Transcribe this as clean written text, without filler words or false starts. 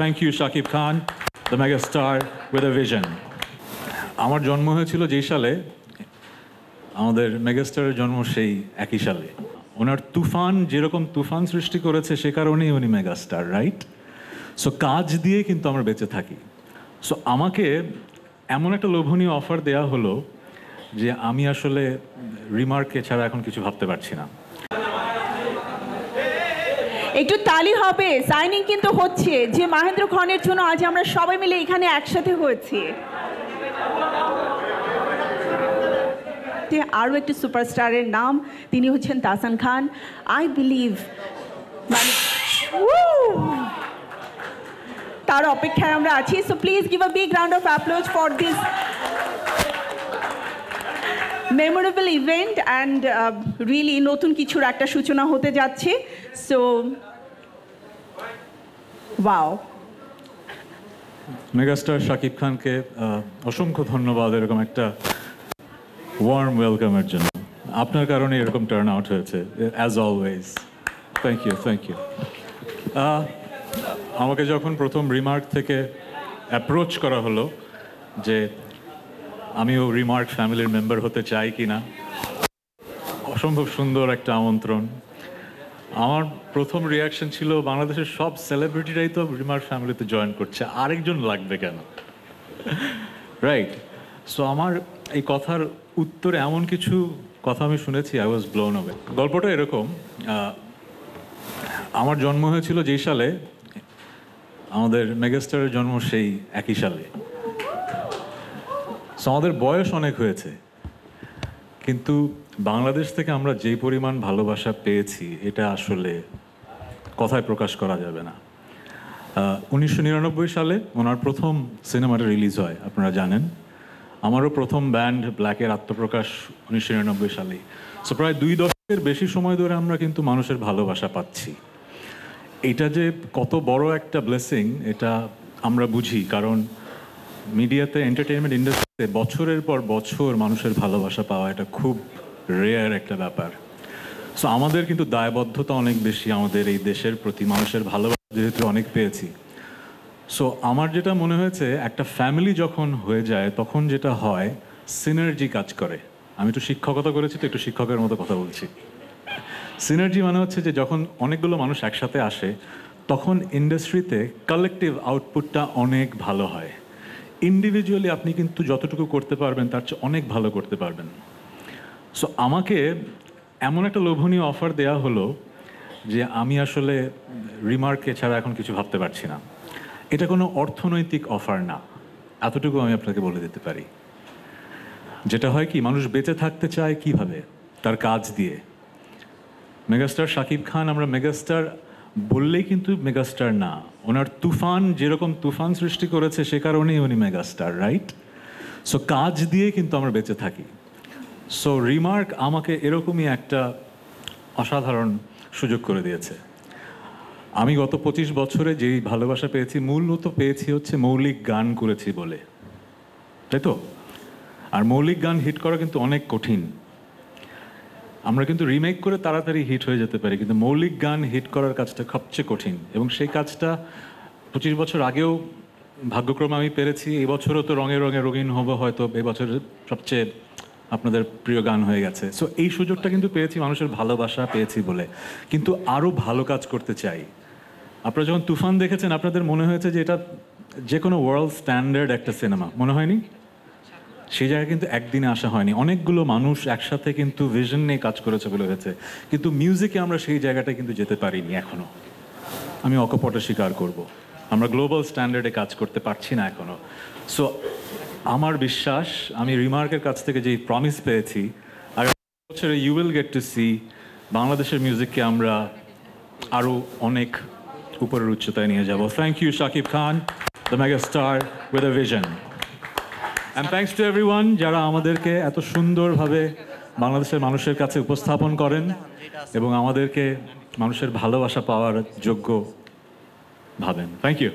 Thank you, Shakib Khan, the megastar with a vision. আমার জন্ম হয়েছিল যেই সালে, আমাদের মেগাস্টারের জন্ম সেই একই সালে। ওনার তুফান যেরকম তুফান সৃষ্টি করেছে সে কারণেই উনি মেগাস্টার, রাইট? সো কাজ দিয়ে কিন্তু আমরা বেঁচে থাকি। সো আমাকে এমন একটা লোভনীয় অফার দেয়া হলো যে আমি আসলে রিমার্কে ছাড়া এখন কিছু ভাবতে পারছি না। একটু তালি হবে, সাইনিং কিন্তু হচ্ছে যে মাহেন্দ্র খানের জন্য আজ আমরা সবাই মিলে এখানে একসাথে হয়েছি। আরও একটি সুপারস্টারের নাম, তিনি হচ্ছেন তাহসান খান। আই বিলিভ তার অপেক্ষায় আমরা আছি। So please give a big round of applause for this memorable event and really নতুন কিছুর একটা সূচনা হতে যাচ্ছে। সো ওয়াও, মেগাস্টার শাকিব খানকে অসংখ্য ধন্যবাদ এরকম একটা ওয়ার্ম ওয়েলকামের জন্য। আপনার কারণে এরকম টার্ন আউট হয়েছে, as always. Thank you, thank you. আমাকে যখন প্রথম রিমার্ক থেকে অ্যাপ্রোচ করা হলো যে আমিও রিমার্ক ফ্যামিলির মেম্বার হতে চাই কি না, অসম্ভব সুন্দর একটা আমন্ত্রণ। আমার প্রথম রিয়াকশন ছিল বাংলাদেশের সব সেলিব্রিটিরাই তো রিমার্ক ফ্যামিলিতে জয়েন করছে, আরেকজন লাগবে কেন, রাইট? সো আমার এই কথার উত্তরে এমন কিছু কথা আমি শুনেছি, আই ওয়াজ ব্লোন অ্যাওয়ে। গল্পটা এরকম, আমার জন্ম হয়েছিল যেই সালে, আমাদের মেগাস্টারের জন্ম সেই একই সালে। সো আমাদের বয়স অনেক হয়েছে, কিন্তু বাংলাদেশ থেকে আমরা যেই পরিমাণ ভালোবাসা পেয়েছি এটা আসলে কথায় প্রকাশ করা যাবে না। 1999 সালে ওনার প্রথম সিনেমাটা রিলিজ হয়, আপনারা জানেন। আমারও প্রথম ব্যান্ড ব্ল্যাকের আত্মপ্রকাশ 1999 সালেই। সো প্রায় 2 দশকের বেশি সময় ধরে আমরা কিন্তু মানুষের ভালোবাসা পাচ্ছি। এটা যে কত বড় একটা ব্লেসিং এটা আমরা বুঝি, কারণ মিডিয়াতে, এন্টারটেইনমেন্ট ইন্ডাস্ট্রিতে বছরের পর বছর মানুষের ভালোবাসা পাওয়া এটা খুব রেয়ার একটা ব্যাপার। সো আমাদের কিন্তু দায়বদ্ধতা অনেক বেশি আমাদের এই দেশের প্রতি, মানুষের ভালোবাসা যেহেতু অনেক পেয়েছি। সো আমার যেটা মনে হয়েছে, একটা ফ্যামিলি যখন হয়ে যায় তখন যেটা হয়, সিনার্জি কাজ করে। আমি একটু শিক্ষকতা করেছি তো একটু শিক্ষকের মতো কথা বলছি। সিনার্জি মানে হচ্ছে যে যখন অনেকগুলো মানুষ একসাথে আসে তখন ইন্ডাস্ট্রিতে কালেকটিভ আউটপুটটা অনেক ভালো হয়। ইন্ডিভিজুয়ালি আপনি কিন্তু যতটুকু করতে পারবেন তার চেয়ে অনেক ভালো করতে পারবেন। সো আমাকে এমন একটা লোভনীয় অফার দেয়া হলো যে আমি আসলে রিমার্কে ছাড়া এখন কিছু ভাবতে পারছি না। এটা কোনো অর্থনৈতিক অফার না, এতটুকু আমি আপনাকে বলে দিতে পারি। যেটা হয় কি, মানুষ বেঁচে থাকতে চায় কিভাবে? তার কাজ দিয়ে। মেগাস্টার শাকিব খান, আমরা মেগাস্টার বললেই কিন্তু মেগাস্টার না, ওনার তুফান যেরকম তুফান সৃষ্টি করেছে সে কারণেই উনি মেগাস্টার, রাইট? সো কাজ দিয়ে কিন্তু আমরা বেঁচে থাকি। সো রিমার্ক আমাকে এরকমই একটা অসাধারণ সুযোগ করে দিয়েছে। আমি গত 25 বছরে যেই ভালোবাসা পেয়েছি, মূলত পেয়েছি হচ্ছে মৌলিক গান করেছি বলে, তাই তো? আর মৌলিক গান হিট করা কিন্তু অনেক কঠিন। আমরা কিন্তু রিমেক করে তাড়াতাড়ি হিট হয়ে যেতে পারি, কিন্তু মৌলিক গান হিট করার কাজটা সবচেয়ে কঠিন। এবং সেই কাজটা 25 বছর আগেও ভাগ্যক্রমে আমি পেরেছি। এই বছরও তো রঙে রঙে রঙিন হবো, হয়তো এই বছরের সবচেয়ে আপনাদের প্রিয় গান হয়ে গেছে। সো এই সুযোগটা কিন্তু পেয়েছি মানুষের ভালোবাসা পেয়েছি বলে, কিন্তু আরও ভালো কাজ করতে চাই। আপনারা যখন তুফান দেখেছেন আপনাদের মনে হয়েছে যে এটা যে কোনো ওয়ার্ল্ড স্ট্যান্ডার্ড একটা সিনেমা, মনে হয়নি? সেই জায়গায় কিন্তু একদিনে আসা হয়নি, অনেকগুলো মানুষ একসাথে কিন্তু ভিশন নিয়ে কাজ করেছে বলে হয়েছে, কিন্তু মিউজিকে আমরা সেই জায়গাটায় কিন্তু যেতে পারিনি এখনও। আমি অকপটে স্বীকার করব, আমরা গ্লোবাল স্ট্যান্ডার্ডে কাজ করতে পারছি না এখনও। সো আমার বিশ্বাস, আমি রিমার্কের কাছ থেকে যেই প্রমিস পেয়েছি, আগামী বছরে you will get to see বাংলাদেশের মিউজিককে আমরা আরও অনেক উপরের উচ্চতায় নিয়ে যাব। Thank you Shakib Khan, the megastar with a vision. And thanks to everyone যারা আমাদেরকে এত সুন্দরভাবে বাংলাদেশের মানুষের কাছে উপস্থাপন করেন এবং আমাদেরকে মানুষের ভালোবাসা পাওয়ার যোগ্য ভাবেন। Thank you.